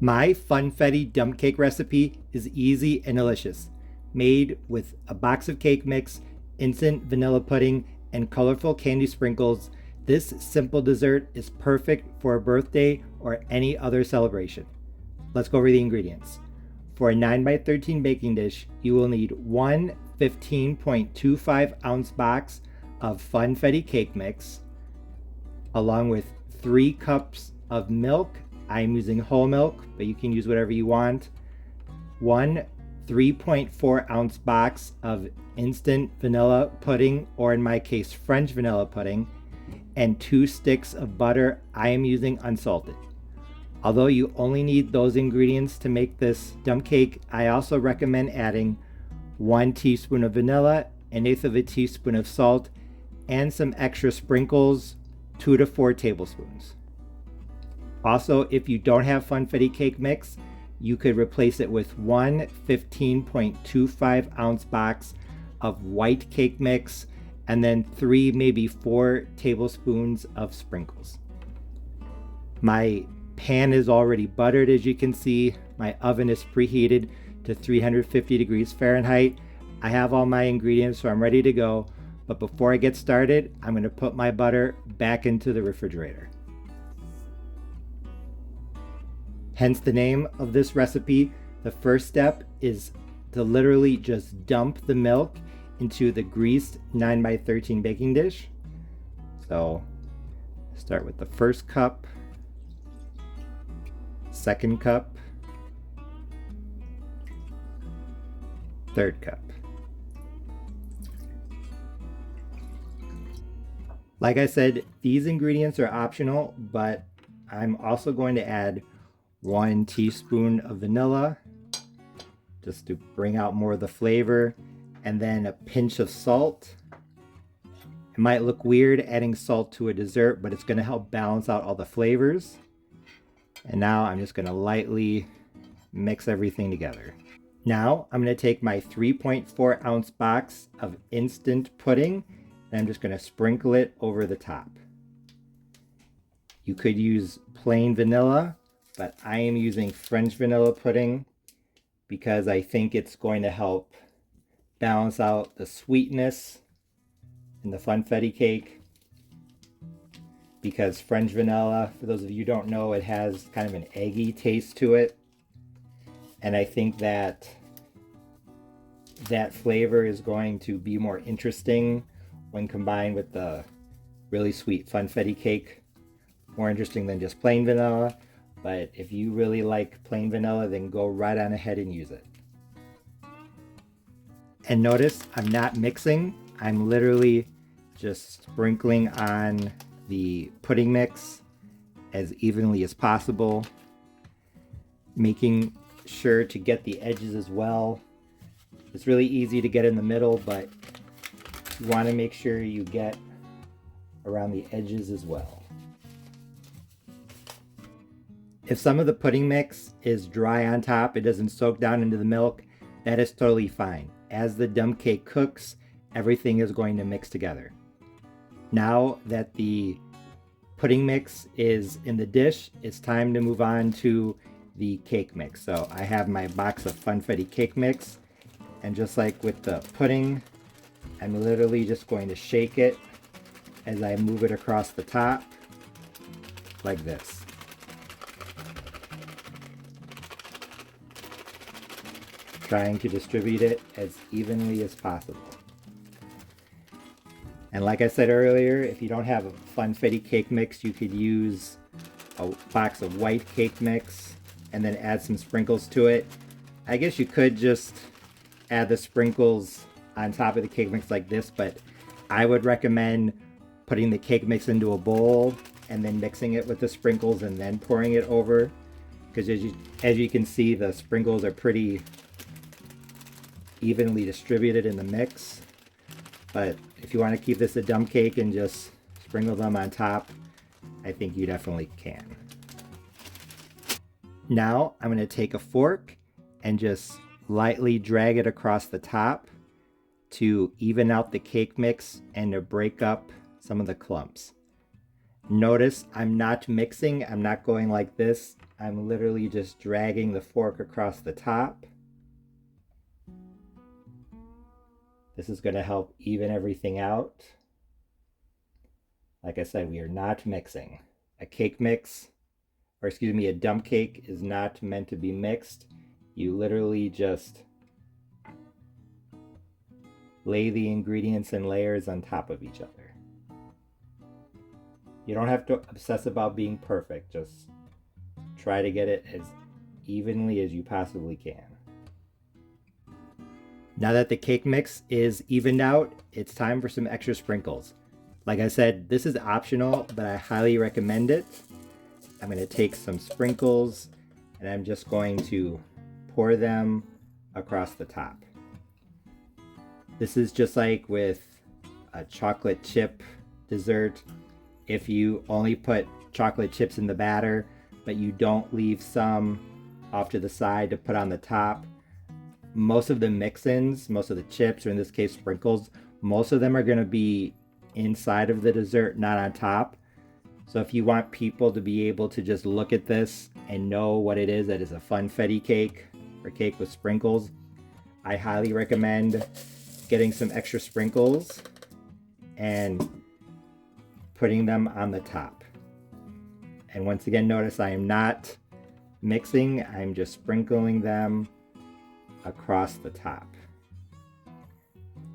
My Funfetti dump cake recipe is easy and delicious, made with a box of cake mix, instant vanilla pudding, and colorful candy sprinkles. This simple dessert is perfect for a birthday or any other celebration. Let's go over the ingredients. For a 9x13 baking dish, you will need one 15.25 ounce box of Funfetti cake mix, along with 3 cups of milk. I'm using whole milk, but you can use whatever you want. One 3.4 ounce box of instant vanilla pudding, or in my case, French vanilla pudding, and 2 sticks of butter. I am using unsalted. Although you only need those ingredients to make this dump cake, I also recommend adding 1 teaspoon of vanilla, 1/8 of a teaspoon of salt, and some extra sprinkles, 2 to 4 tablespoons. Also, if you don't have Funfetti cake mix, you could replace it with one 15.25 ounce box of white cake mix, and then 3, maybe 4 tablespoons of sprinkles. My pan is already buttered, as you can see. My oven is preheated to 350 degrees Fahrenheit. I have all my ingredients, so I'm ready to go. But before I get started, I'm going to put my butter back into the refrigerator. Hence the name of this recipe. The first step is to literally just dump the milk into the greased 9x13 baking dish. So start with the first cup, second cup, third cup. Like I said, these ingredients are optional, but I'm also going to add 1 teaspoon of vanilla just to bring out more of the flavor, and then a pinch of salt. It might look weird adding salt to a dessert, but it's going to help balance out all the flavors. And now I'm just going to lightly mix everything together. Now I'm going to take my 3.4 ounce box of instant pudding, and I'm just going to sprinkle it over the top. You could use plain vanilla, but I am using French vanilla pudding because I think it's going to help balance out the sweetness in the Funfetti cake. Because French vanilla, for those of you who don't know, it has kind of an eggy taste to it. And I think that flavor is going to be more interesting when combined with the really sweet Funfetti cake. More interesting than just plain vanilla. But if you really like plain vanilla, then go right on ahead and use it. And notice I'm not mixing. I'm literally just sprinkling on the pudding mix as evenly as possible, making sure to get the edges as well. It's really easy to get in the middle, but you want to make sure you get around the edges as well. If some of the pudding mix is dry on top, it doesn't soak down into the milk, that is totally fine. As the dump cake cooks, everything is going to mix together. Now that the pudding mix is in the dish, it's time to move on to the cake mix. So I have my box of Funfetti cake mix, and just like with the pudding, I'm literally just going to shake it as I move it across the top, like this. Trying to distribute it as evenly as possible. And like I said earlier, if you don't have a Funfetti cake mix, you could use a box of white cake mix and then add some sprinkles to it. I guess you could just add the sprinkles on top of the cake mix like this, but I would recommend putting the cake mix into a bowl and then mixing it with the sprinkles and then pouring it over, because as you can see, the sprinkles are pretty evenly distributed in the mix. But if you want to keep this a dump cake and just sprinkle them on top, I think you definitely can. Now I'm going to take a fork and just lightly drag it across the top to even out the cake mix and to break up some of the clumps. Notice I'm not mixing, I'm not going like this. I'm literally just dragging the fork across the top. This is going to help even everything out. Like I said, we are not mixing. A cake mix, or excuse me, a dump cake is not meant to be mixed. You literally just lay the ingredients in layers on top of each other. You don't have to obsess about being perfect. Just try to get it as evenly as you possibly can. Now that the cake mix is evened out, it's time for some extra sprinkles. Like I said, this is optional, but I highly recommend it. I'm going to take some sprinkles and I'm just going to pour them across the top. This is just like with a chocolate chip dessert. If you only put chocolate chips in the batter, but you don't leave some off to the side to put on the top, most of the mix-ins, most of the chips, or in this case sprinkles, most of them are going to be inside of the dessert, not on top. So if you want people to be able to just look at this and know what it is, that is a funfetti cake or cake with sprinkles, I highly recommend getting some extra sprinkles and putting them on the top. And once again, notice I am not mixing, I'm just sprinkling them across the top.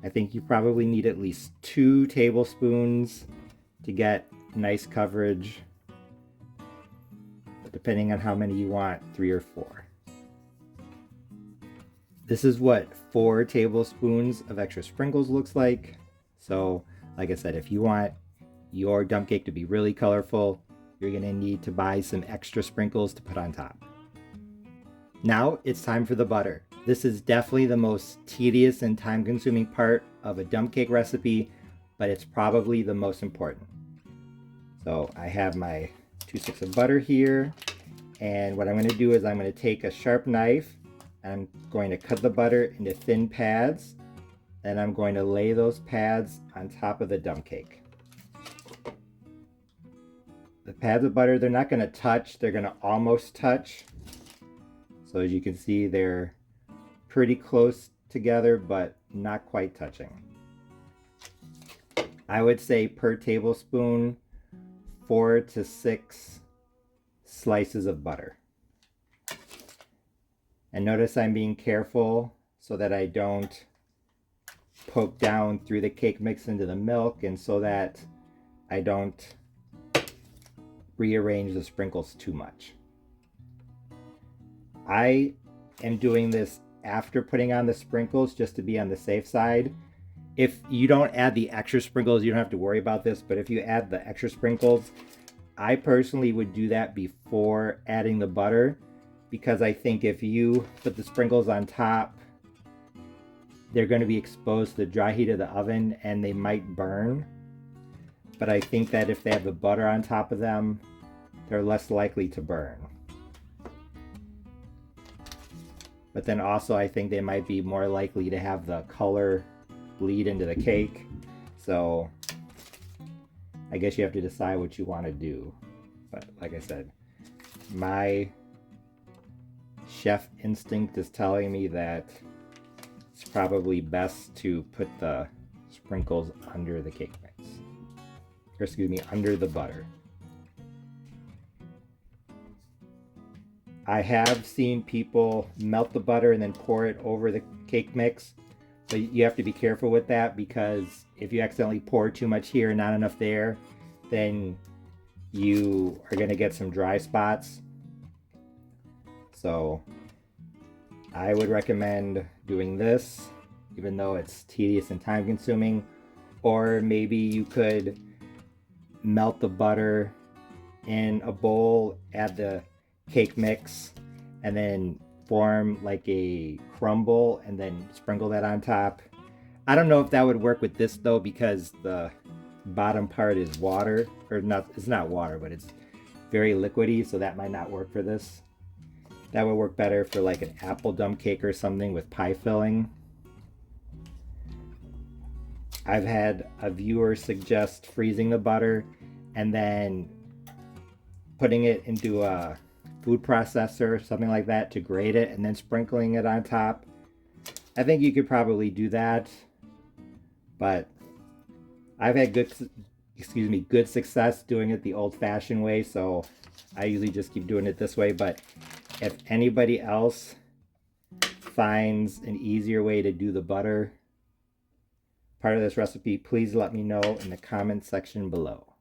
I think you probably need at least 2 tablespoons to get nice coverage, but depending on how many you want, 3 or 4. This is what 4 tablespoons of extra sprinkles looks like. So like I said, if you want your dump cake to be really colorful, you're gonna need to buy some extra sprinkles to put on top. Now it's time for the butter. This is definitely the most tedious and time-consuming part of a dump cake recipe, but it's probably the most important. So I have my 2 sticks of butter here, and what I'm going to do is I'm going to take a sharp knife and I'm going to cut the butter into thin pads, and I'm going to lay those pads on top of the dump cake. The pads of butter, they're not going to touch, they're going to almost touch. So as you can see, they're pretty close together, but not quite touching. I would say per tablespoon, 4 to 6 slices of butter. And notice I'm being careful so that I don't poke down through the cake mix into the milk, and so that I don't rearrange the sprinkles too much. I am doing this after putting on the sprinkles just to be on the safe side. If you don't add the extra sprinkles, you don't have to worry about this, but if you add the extra sprinkles, I personally would do that before adding the butter, because I think if you put the sprinkles on top, they're going to be exposed to the dry heat of the oven and they might burn. But I think that if they have the butter on top of them, they're less likely to burn. But then also I think they might be more likely to have the color bleed into the cake. So I guess you have to decide what you want to do. But like I said, my chef instinct is telling me that it's probably best to put the sprinkles under the cake mix. Or excuse me, under the butter. I have seen people melt the butter and then pour it over the cake mix, but you have to be careful with that, because if you accidentally pour too much here and not enough there, then you are going to get some dry spots. So I would recommend doing this, even though it's tedious and time consuming. Or maybe you could melt the butter in a bowl, add the cake mix, and then form like a crumble and then sprinkle that on top. I don't know if that would work with this though, because the bottom part is water, or not, it's not water, but it's very liquidy, so that might not work for this. That would work better for like an apple dump cake or something with pie filling. I've had a viewer suggest freezing the butter, and then putting it into a food processor, something like that, to grate it, and then sprinkling it on top. I think you could probably do that, but I've had good success doing it the old-fashioned way, so I usually just keep doing it this way. But if anybody else finds an easier way to do the butter part of this recipe, please let me know in the comments section below.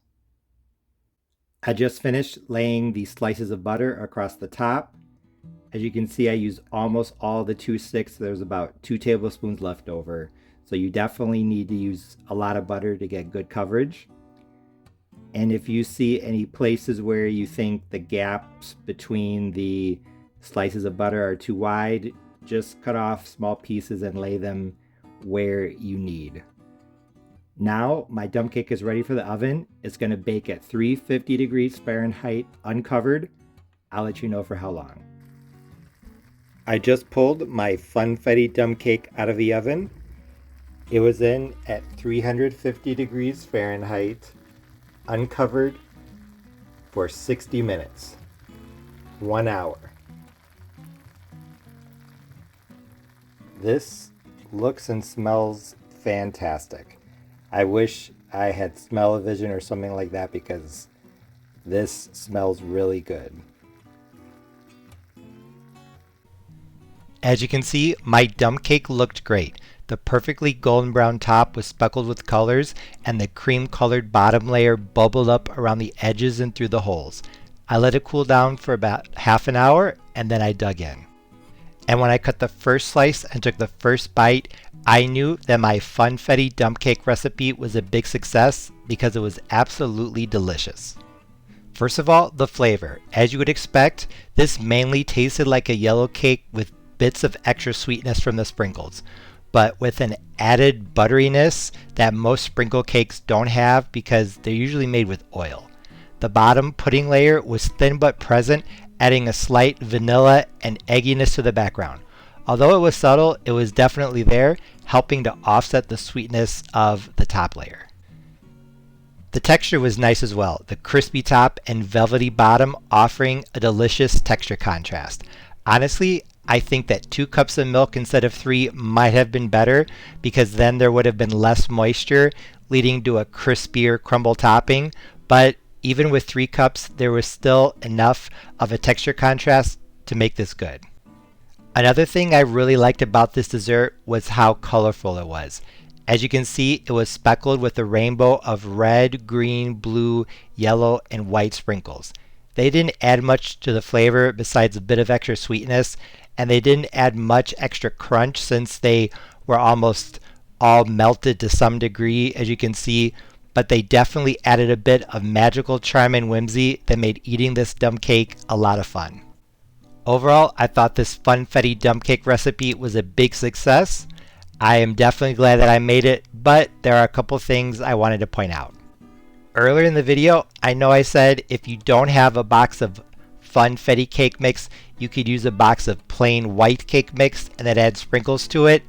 I just finished laying these slices of butter across the top. As you can see, I used almost all the 2 sticks. There's about 2 tablespoons left over. So you definitely need to use a lot of butter to get good coverage. And if you see any places where you think the gaps between the slices of butter are too wide, just cut off small pieces and lay them where you need. Now my dump cake is ready for the oven. It's going to bake at 350 degrees Fahrenheit uncovered. I'll let you know for how long. I just pulled my Funfetti dump cake out of the oven. It was in at 350 degrees Fahrenheit uncovered for 60 minutes, 1 hour. This looks and smells fantastic. I wish I had smell-o-vision or something like that, because this smells really good. As you can see, my dump cake looked great. The perfectly golden brown top was speckled with colors, and the cream colored bottom layer bubbled up around the edges and through the holes. I let it cool down for about half an hour, and then I dug in. And when I cut the first slice and took the first bite, I knew that my Funfetti dump cake recipe was a big success, because it was absolutely delicious. First of all, the flavor. As you would expect, this mainly tasted like a yellow cake with bits of extra sweetness from the sprinkles, but with an added butteriness that most sprinkle cakes don't have, because they're usually made with oil. The bottom pudding layer was thin but present, adding a slight vanilla and egginess to the background. Although it was subtle, it was definitely there, helping to offset the sweetness of the top layer. The texture was nice as well, the crispy top and velvety bottom offering a delicious texture contrast. Honestly, I think that 2 cups of milk instead of 3 might have been better, because then there would have been less moisture, leading to a crispier crumble topping, but even with 3 cups, there was still enough of a texture contrast to make this good. Another thing I really liked about this dessert was how colorful it was. As you can see, it was speckled with a rainbow of red, green, blue, yellow, and white sprinkles. They didn't add much to the flavor besides a bit of extra sweetness, and they didn't add much extra crunch since they were almost all melted to some degree, as you can see, but they definitely added a bit of magical charm and whimsy that made eating this dump cake a lot of fun. Overall, I thought this Funfetti dump cake recipe was a big success. I am definitely glad that I made it, but there are a couple things I wanted to point out. Earlier in the video, I know I said if you don't have a box of Funfetti cake mix, you could use a box of plain white cake mix and then add sprinkles to it.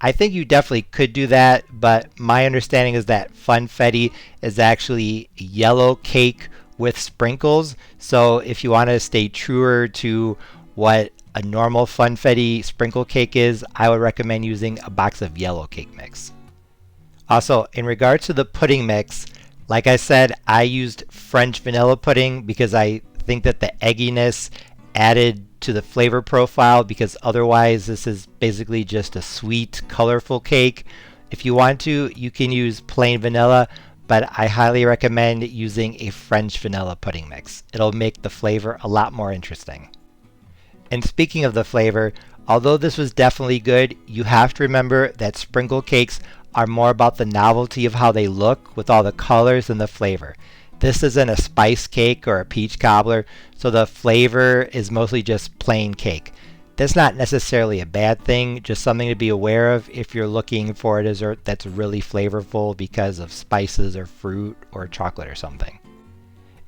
I think you definitely could do that, but my understanding is that Funfetti is actually yellow cake with sprinkles. So if you want to stay truer to what a normal Funfetti sprinkle cake is, I would recommend using a box of yellow cake mix. Also, in regards to the pudding mix, like I said, I used French vanilla pudding because I think that the egginess added to the flavor profile, because otherwise this is basically just a sweet, colorful cake. If you want to, you can use plain vanilla, but I highly recommend using a French vanilla pudding mix. It'll make the flavor a lot more interesting. And speaking of the flavor, although this was definitely good, you have to remember that sprinkle cakes are more about the novelty of how they look with all the colors and the flavor. This isn't a spice cake or a peach cobbler, so the flavor is mostly just plain cake. That's not necessarily a bad thing, just something to be aware of if you're looking for a dessert that's really flavorful because of spices or fruit or chocolate or something.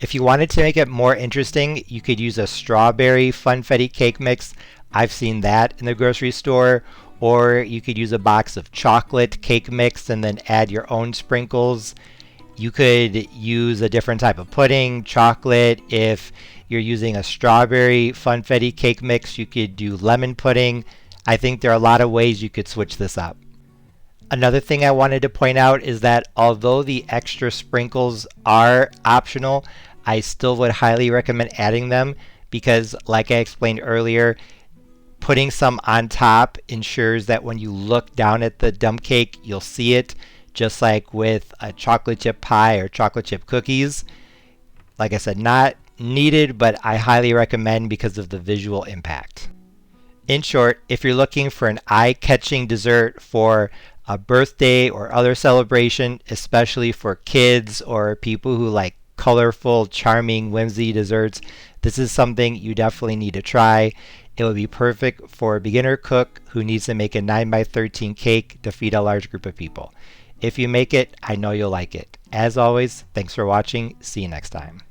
If you wanted to make it more interesting, you could use a strawberry Funfetti cake mix. I've seen that in the grocery store. Or you could use a box of chocolate cake mix and then add your own sprinkles. You could use a different type of pudding, chocolate. If you're using a strawberry Funfetti cake mix, you could do lemon pudding. I think there are a lot of ways you could switch this up. Another thing I wanted to point out is that although the extra sprinkles are optional, I still would highly recommend adding them because, like I explained earlier, putting some on top ensures that when you look down at the dump cake, you'll see it, just like with a chocolate chip pie or chocolate chip cookies. Like I said, not needed, but I highly recommend because of the visual impact. In short, if you're looking for an eye-catching dessert for a birthday or other celebration, especially for kids or people who like colorful, charming, whimsy desserts, this is something you definitely need to try. It would be perfect for a beginner cook who needs to make a 9x13 cake to feed a large group of people. If you make it, I know you'll like it. As always, thanks for watching. See you next time.